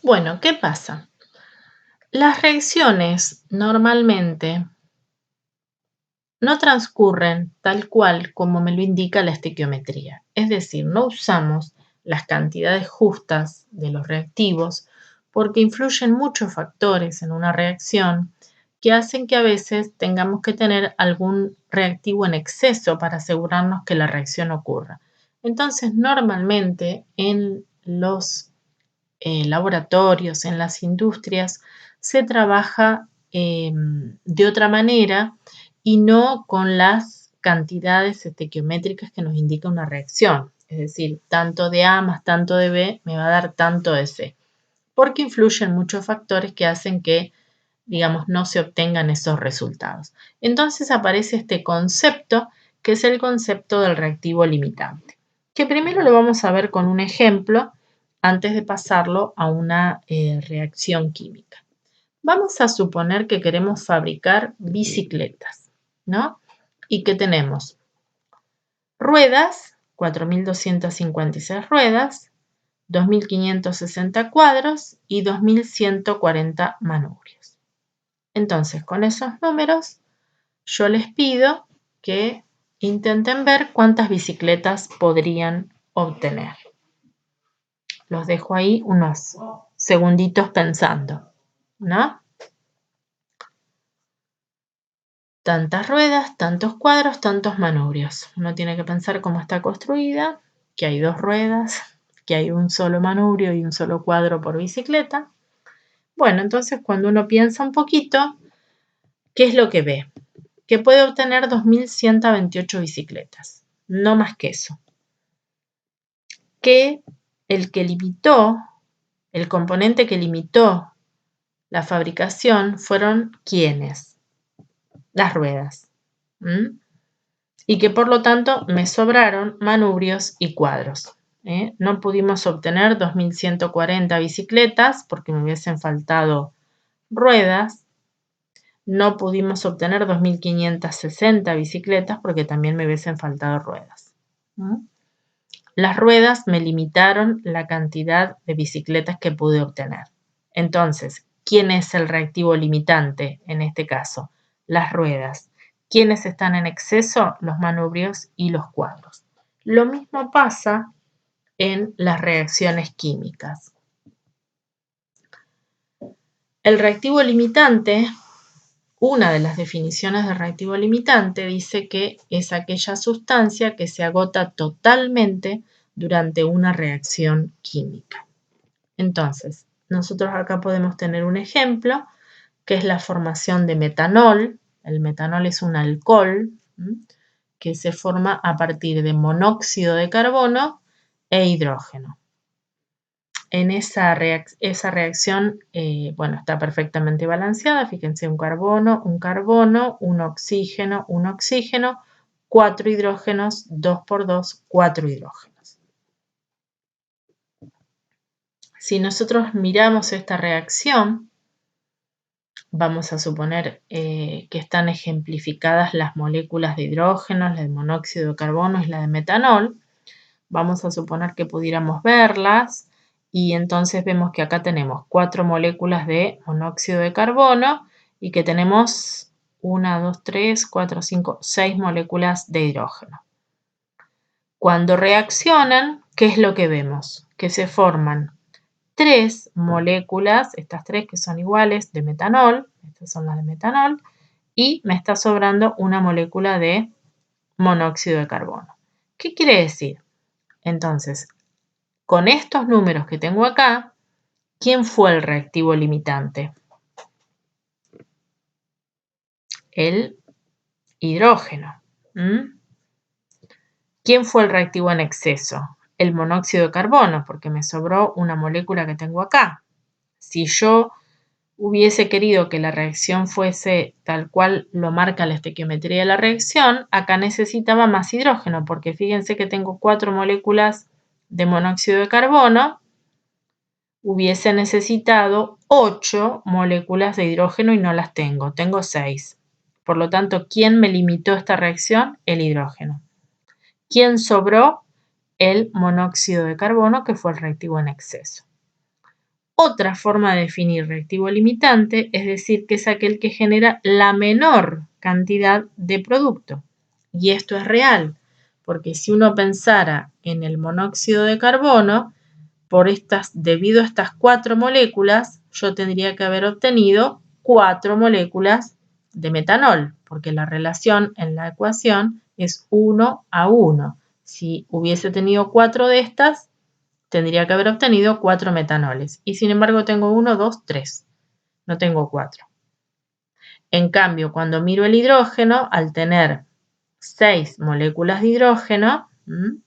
Bueno, ¿qué pasa? Las reacciones normalmente no transcurren tal cual como me lo indica la estequiometría. Es decir, no usamos las cantidades justas de los reactivos porque influyen muchos factores en una reacción que hacen que a veces tengamos que tener algún reactivo en exceso para asegurarnos que la reacción ocurra. Entonces, normalmente en los laboratorios, en las industrias, se trabaja de otra manera y no con las cantidades estequiométricas que nos indica una reacción. Es decir, tanto de A más tanto de B me va a dar tanto de C, porque influyen muchos factores que hacen que, digamos, no se obtengan esos resultados. Entonces aparece este concepto, que es el concepto del reactivo limitante, que primero lo vamos a ver con un ejemplo antes de pasarlo a una reacción química. Vamos a suponer que queremos fabricar bicicletas, ¿no? Y que tenemos ruedas, 4.256 ruedas, 2.560 cuadros y 2.140 manubrios. Entonces, con esos números, yo les pido que intenten ver cuántas bicicletas podrían obtener. Los dejo ahí unos segunditos pensando, ¿no? Tantas ruedas, tantos cuadros, tantos manubrios. Uno tiene que pensar cómo está construida, que hay dos ruedas, que hay un solo manubrio y un solo cuadro por bicicleta. Bueno, entonces cuando uno piensa un poquito, ¿qué es lo que ve? Que puede obtener 2.128 bicicletas, no más que eso. Que el componente que limitó la fabricación fueron ¿quiénes? Las ruedas. Y que por lo tanto me sobraron manubrios y cuadros. No pudimos obtener 2.140 bicicletas porque me hubiesen faltado ruedas. No pudimos obtener 2.560 bicicletas porque también me hubiesen faltado ruedas. Las ruedas me limitaron la cantidad de bicicletas que pude obtener. Entonces, ¿quién es el reactivo limitante en este caso? Las ruedas. ¿Quiénes están en exceso? Los manubrios y los cuadros. Lo mismo pasa en las reacciones químicas. El reactivo limitante, una de las definiciones de reactivo limitante dice que es aquella sustancia que se agota totalmente durante una reacción química. Entonces, nosotros acá podemos tener un ejemplo, que es la formación de metanol. El metanol es un alcohol que se forma a partir de monóxido de carbono e hidrógeno. En esa reacción, está perfectamente balanceada. Fíjense, un carbono, un oxígeno, 4 hidrógenos, 2 por 2, 4 hidrógenos. Si nosotros miramos esta reacción, vamos a suponer que están ejemplificadas las moléculas de hidrógeno, la de monóxido de carbono y la de metanol. Vamos a suponer que pudiéramos verlas y entonces vemos que acá tenemos 4 moléculas de monóxido de carbono y que tenemos 1, 2, 3, 4, 5, 6 moléculas de hidrógeno. Cuando reaccionan, ¿qué es lo que vemos? Que se forman 3 moléculas, estas 3 que son iguales, de metanol, estas son las de metanol, y me está sobrando una molécula de monóxido de carbono. ¿Qué quiere decir? Entonces, con estos números que tengo acá, ¿quién fue el reactivo limitante? El hidrógeno. ¿Quién fue el reactivo en exceso? El monóxido de carbono, porque me sobró una molécula que tengo acá. Si yo hubiese querido que la reacción fuese tal cual lo marca la estequiometría de la reacción, acá necesitaba más hidrógeno, porque fíjense que tengo 4 moléculas de monóxido de carbono, hubiese necesitado 8 moléculas de hidrógeno y no las tengo 6. Por lo tanto, ¿quién me limitó esta reacción? El hidrógeno. ¿Quién sobró? El monóxido de carbono, que fue el reactivo en exceso. Otra forma de definir reactivo limitante es decir que es aquel que genera la menor cantidad de producto. Y esto es real, porque si uno pensara en el monóxido de carbono, debido a estas 4 moléculas, yo tendría que haber obtenido 4 moléculas de metanol, porque la relación en la ecuación es 1 a 1. Si hubiese tenido 4 de estas, tendría que haber obtenido 4 metanoles. Y sin embargo tengo 1, 2, 3. No tengo 4. En cambio, cuando miro el hidrógeno, al tener 6 moléculas de hidrógeno, 1,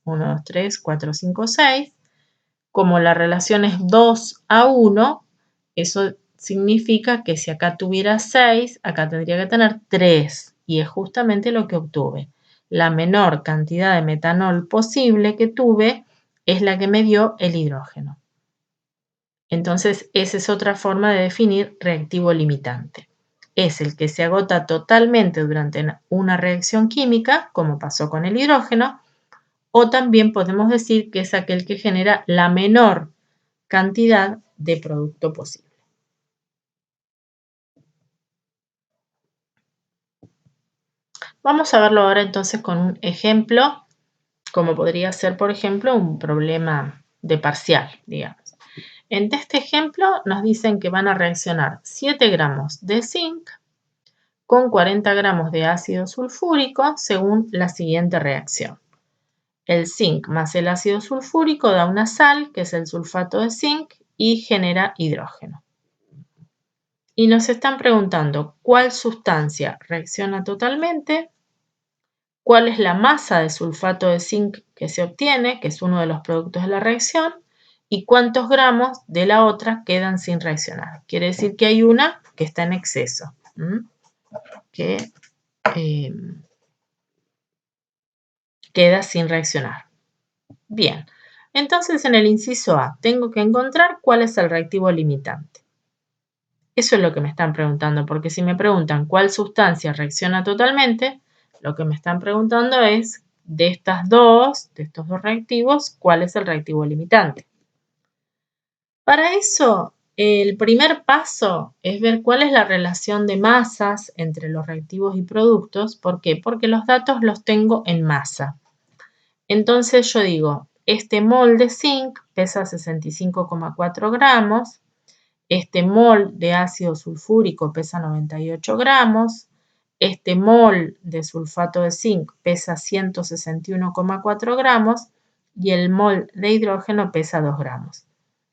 2, 3, 4, 5, 6, como la relación es 2 a 1, eso significa que si acá tuviera 6, acá tendría que tener 3. Y es justamente lo que obtuve. La menor cantidad de metanol posible que tuve es la que me dio el hidrógeno. Entonces, esa es otra forma de definir reactivo limitante. Es el que se agota totalmente durante una reacción química, como pasó con el hidrógeno, o también podemos decir que es aquel que genera la menor cantidad de producto posible. Vamos a verlo ahora entonces con un ejemplo, como podría ser, por ejemplo, un problema de parcial, digamos. En este ejemplo nos dicen que van a reaccionar 7 gramos de zinc con 40 gramos de ácido sulfúrico según la siguiente reacción. El zinc más el ácido sulfúrico da una sal, que es el sulfato de zinc, y genera hidrógeno. Y nos están preguntando cuál sustancia reacciona totalmente, cuál es la masa de sulfato de zinc que se obtiene, que es uno de los productos de la reacción, y cuántos gramos de la otra quedan sin reaccionar. Quiere decir que hay una que está en exceso, que queda sin reaccionar. Bien, entonces en el inciso A tengo que encontrar cuál es el reactivo limitante. Eso es lo que me están preguntando, porque si me preguntan cuál sustancia reacciona totalmente, lo que me están preguntando es de estos dos reactivos, ¿cuál es el reactivo limitante? Para eso, el primer paso es ver cuál es la relación de masas entre los reactivos y productos. ¿Por qué? Porque los datos los tengo en masa. Entonces yo digo, este mol de zinc pesa 65,4 gramos, este mol de ácido sulfúrico pesa 98 gramos, este mol de sulfato de zinc pesa 161,4 gramos y el mol de hidrógeno pesa 2 gramos.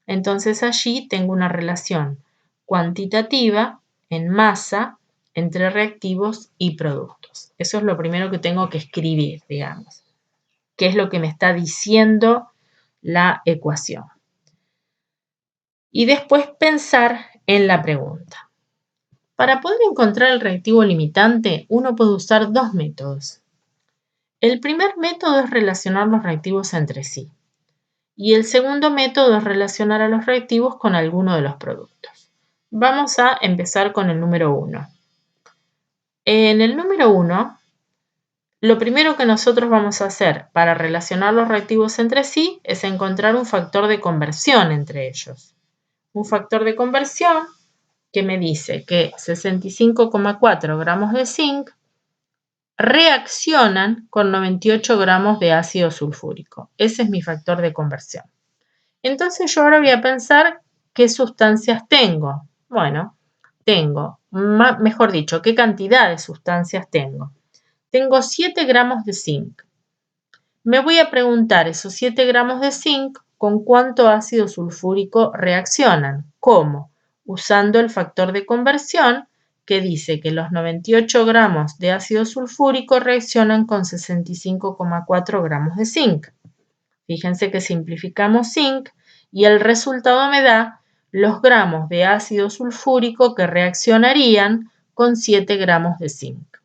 Entonces allí tengo una relación cuantitativa en masa entre reactivos y productos. Eso es lo primero que tengo que escribir, digamos, que es lo que me está diciendo la ecuación. Y después pensar en la pregunta. Para poder encontrar el reactivo limitante, uno puede usar dos métodos. El primer método es relacionar los reactivos entre sí. Y el segundo método es relacionar a los reactivos con alguno de los productos. Vamos a empezar con el número 1. En el número 1, lo primero que nosotros vamos a hacer para relacionar los reactivos entre sí es encontrar un factor de conversión entre ellos. Un factor de conversión que me dice que 65,4 gramos de zinc reaccionan con 98 gramos de ácido sulfúrico. Ese es mi factor de conversión. Entonces yo ahora voy a pensar qué sustancias tengo. Bueno, tengo, mejor dicho, qué cantidad de sustancias tengo. Tengo 7 gramos de zinc. Me voy a preguntar esos 7 gramos de zinc con cuánto ácido sulfúrico reaccionan. ¿Cómo? Usando el factor de conversión que dice que los 98 gramos de ácido sulfúrico reaccionan con 65,4 gramos de zinc. Fíjense que simplificamos zinc y el resultado me da los gramos de ácido sulfúrico que reaccionarían con 7 gramos de zinc.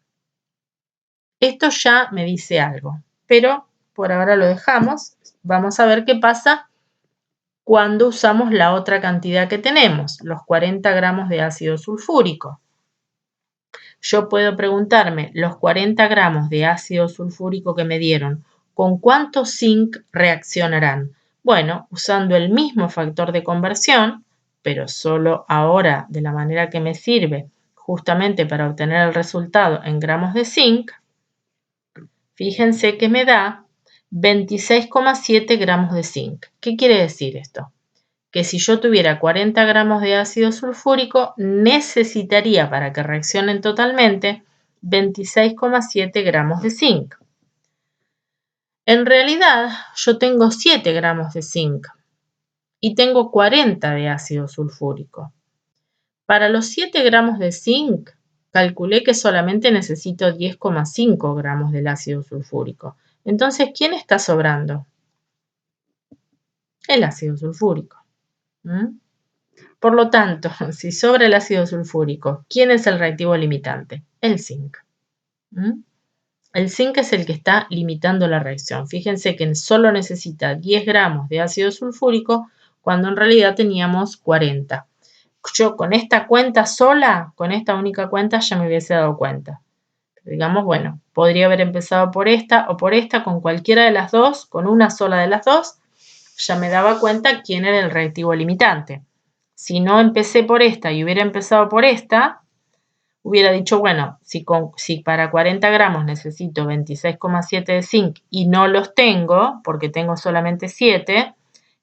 Esto ya me dice algo, pero por ahora lo dejamos. Vamos a ver qué pasa cuando usamos la otra cantidad que tenemos, los 40 gramos de ácido sulfúrico. Yo puedo preguntarme, los 40 gramos de ácido sulfúrico que me dieron, ¿con cuánto zinc reaccionarán? Bueno, usando el mismo factor de conversión, pero solo ahora de la manera que me sirve justamente para obtener el resultado en gramos de zinc, fíjense que me da 26,7 gramos de zinc. ¿Qué quiere decir esto? Que si yo tuviera 40 gramos de ácido sulfúrico, necesitaría para que reaccionen totalmente 26,7 gramos de zinc. En realidad, yo tengo 7 gramos de zinc y tengo 40 de ácido sulfúrico. Para los 7 gramos de zinc, calculé que solamente necesito 10,5 gramos del ácido sulfúrico. Entonces, ¿quién está sobrando? El ácido sulfúrico. ¿Mm? Por lo tanto, si sobra el ácido sulfúrico, ¿quién es el reactivo limitante? El zinc. ¿Mm? El zinc es el que está limitando la reacción. Fíjense que solo necesita 10 gramos de ácido sulfúrico cuando en realidad teníamos 40. Yo con esta cuenta sola, con esta única cuenta, ya me hubiese dado cuenta. Digamos, bueno, podría haber empezado por esta o por esta, con cualquiera de las dos, con una sola de las dos, ya me daba cuenta quién era el reactivo limitante. Si no empecé por esta y hubiera empezado por esta, hubiera dicho, bueno, si para 40 gramos necesito 26,7 de zinc y no los tengo, porque tengo solamente 7,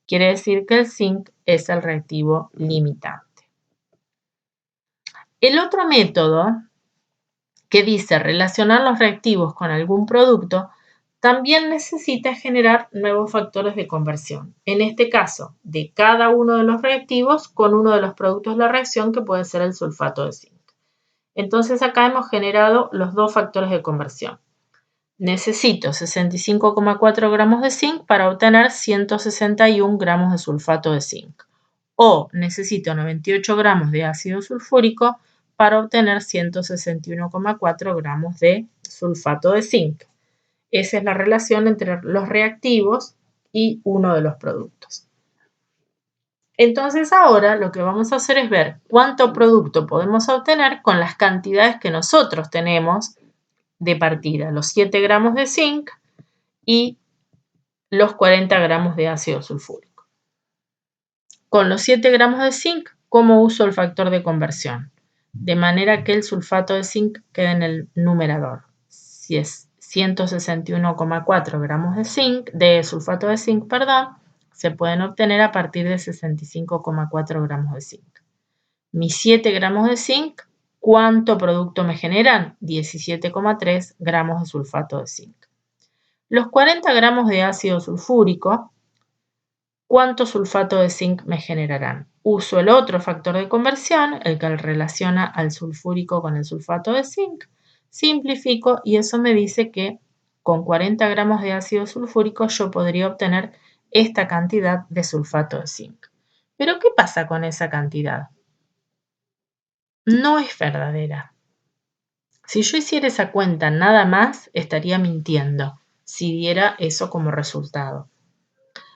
quiere decir que el zinc es el reactivo limitante. El otro método que dice relacionar los reactivos con algún producto también necesita generar nuevos factores de conversión. En este caso, de cada uno de los reactivos con uno de los productos de la reacción, que puede ser el sulfato de zinc. Entonces acá hemos generado los dos factores de conversión. Necesito 65,4 gramos de zinc para obtener 161 gramos de sulfato de zinc. O necesito 98 gramos de ácido sulfúrico para obtener 161,4 gramos de sulfato de zinc. Esa es la relación entre los reactivos y uno de los productos. Entonces ahora lo que vamos a hacer es ver cuánto producto podemos obtener con las cantidades que nosotros tenemos de partida, los 7 gramos de zinc y los 40 gramos de ácido sulfúrico. Con los 7 gramos de zinc, ¿cómo uso el factor de conversión? De manera que el sulfato de zinc quede en el numerador. Si es 161,4 gramos de sulfato de zinc, se pueden obtener a partir de 65,4 gramos de zinc. Mis 7 gramos de zinc, ¿cuánto producto me generan? 17,3 gramos de sulfato de zinc. Los 40 gramos de ácido sulfúrico, ¿cuánto sulfato de zinc me generarán? Uso el otro factor de conversión, el que relaciona al sulfúrico con el sulfato de zinc, simplifico y eso me dice que con 40 gramos de ácido sulfúrico yo podría obtener esta cantidad de sulfato de zinc. ¿Pero qué pasa con esa cantidad? No es verdadera. Si yo hiciera esa cuenta nada más, estaría mintiendo si diera eso como resultado.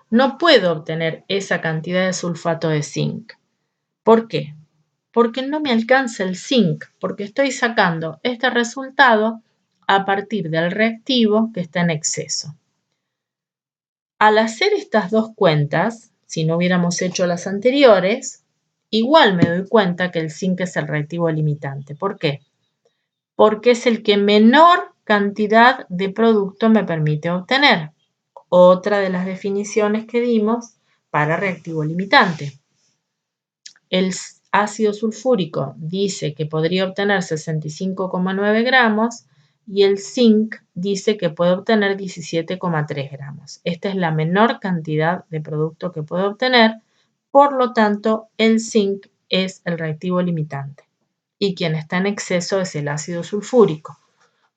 No puedo obtener esa cantidad de sulfato de zinc. ¿Por qué? Porque no me alcanza el zinc, porque estoy sacando este resultado a partir del reactivo que está en exceso. Al hacer estas dos cuentas, si no hubiéramos hecho las anteriores, igual me doy cuenta que el zinc es el reactivo limitante. ¿Por qué? Porque es el que menor cantidad de producto me permite obtener. Otra de las definiciones que dimos para reactivo limitante. El ácido sulfúrico dice que podría obtener 65,9 gramos y el zinc dice que puede obtener 17,3 gramos. Esta es la menor cantidad de producto que puede obtener, por lo tanto, el zinc es el reactivo limitante y quien está en exceso es el ácido sulfúrico.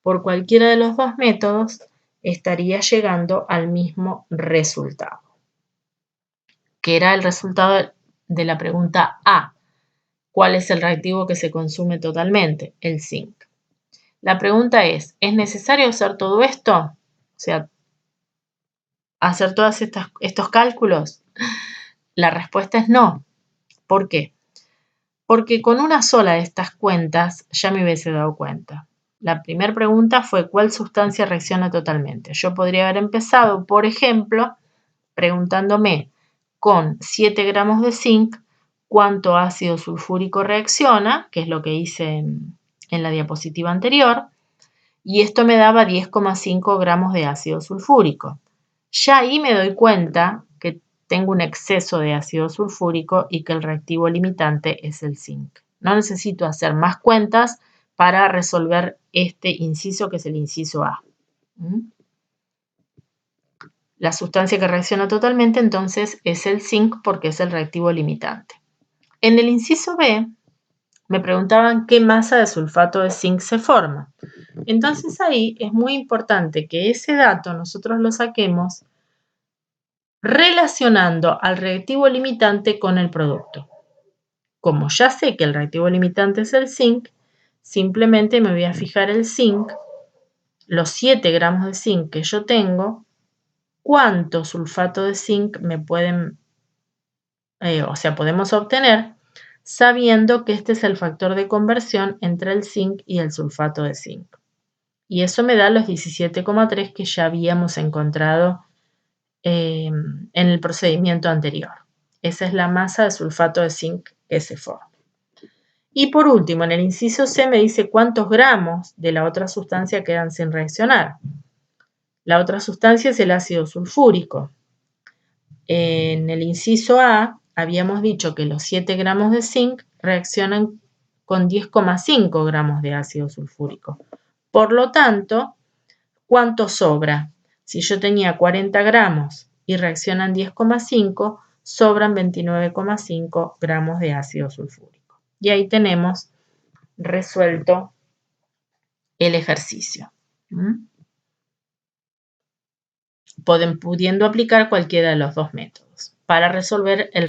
Por cualquiera de los dos métodos estaría llegando al mismo resultado, que era el resultado de la pregunta A. ¿Cuál es el reactivo que se consume totalmente? El zinc. La pregunta es necesario hacer todo esto? O sea, hacer todos estos cálculos. La respuesta es no. ¿Por qué? Porque con una sola de estas cuentas ya me hubiese dado cuenta. La primera pregunta fue ¿cuál sustancia reacciona totalmente? Yo podría haber empezado, por ejemplo, preguntándome con 7 gramos de zinc cuánto ácido sulfúrico reacciona, que es lo que hice en la diapositiva anterior, y esto me daba 10,5 gramos de ácido sulfúrico. Ya ahí me doy cuenta que tengo un exceso de ácido sulfúrico y que el reactivo limitante es el zinc. No necesito hacer más cuentas para resolver este inciso, que es el inciso A. La sustancia que reacciona totalmente entonces es el zinc porque es el reactivo limitante. En el inciso B me preguntaban qué masa de sulfato de zinc se forma. Entonces ahí es muy importante que ese dato nosotros lo saquemos relacionando al reactivo limitante con el producto. Como ya sé que el reactivo limitante es el zinc, simplemente me voy a fijar el zinc, los 7 gramos de zinc que yo tengo, cuánto sulfato de zinc me podemos obtener sabiendo que este es el factor de conversión entre el zinc y el sulfato de zinc. Y eso me da los 17,3 que ya habíamos encontrado en el procedimiento anterior. Esa es la masa de sulfato de zinc que se forma. Y por último, en el inciso C me dice cuántos gramos de la otra sustancia quedan sin reaccionar. La otra sustancia es el ácido sulfúrico. En el inciso A habíamos dicho que los 7 gramos de zinc reaccionan con 10,5 gramos de ácido sulfúrico. Por lo tanto, ¿cuánto sobra? Si yo tenía 40 gramos y reaccionan 10,5, sobran 29,5 gramos de ácido sulfúrico. Y ahí tenemos resuelto el ejercicio. Pudiendo aplicar cualquiera de los dos métodos para resolver el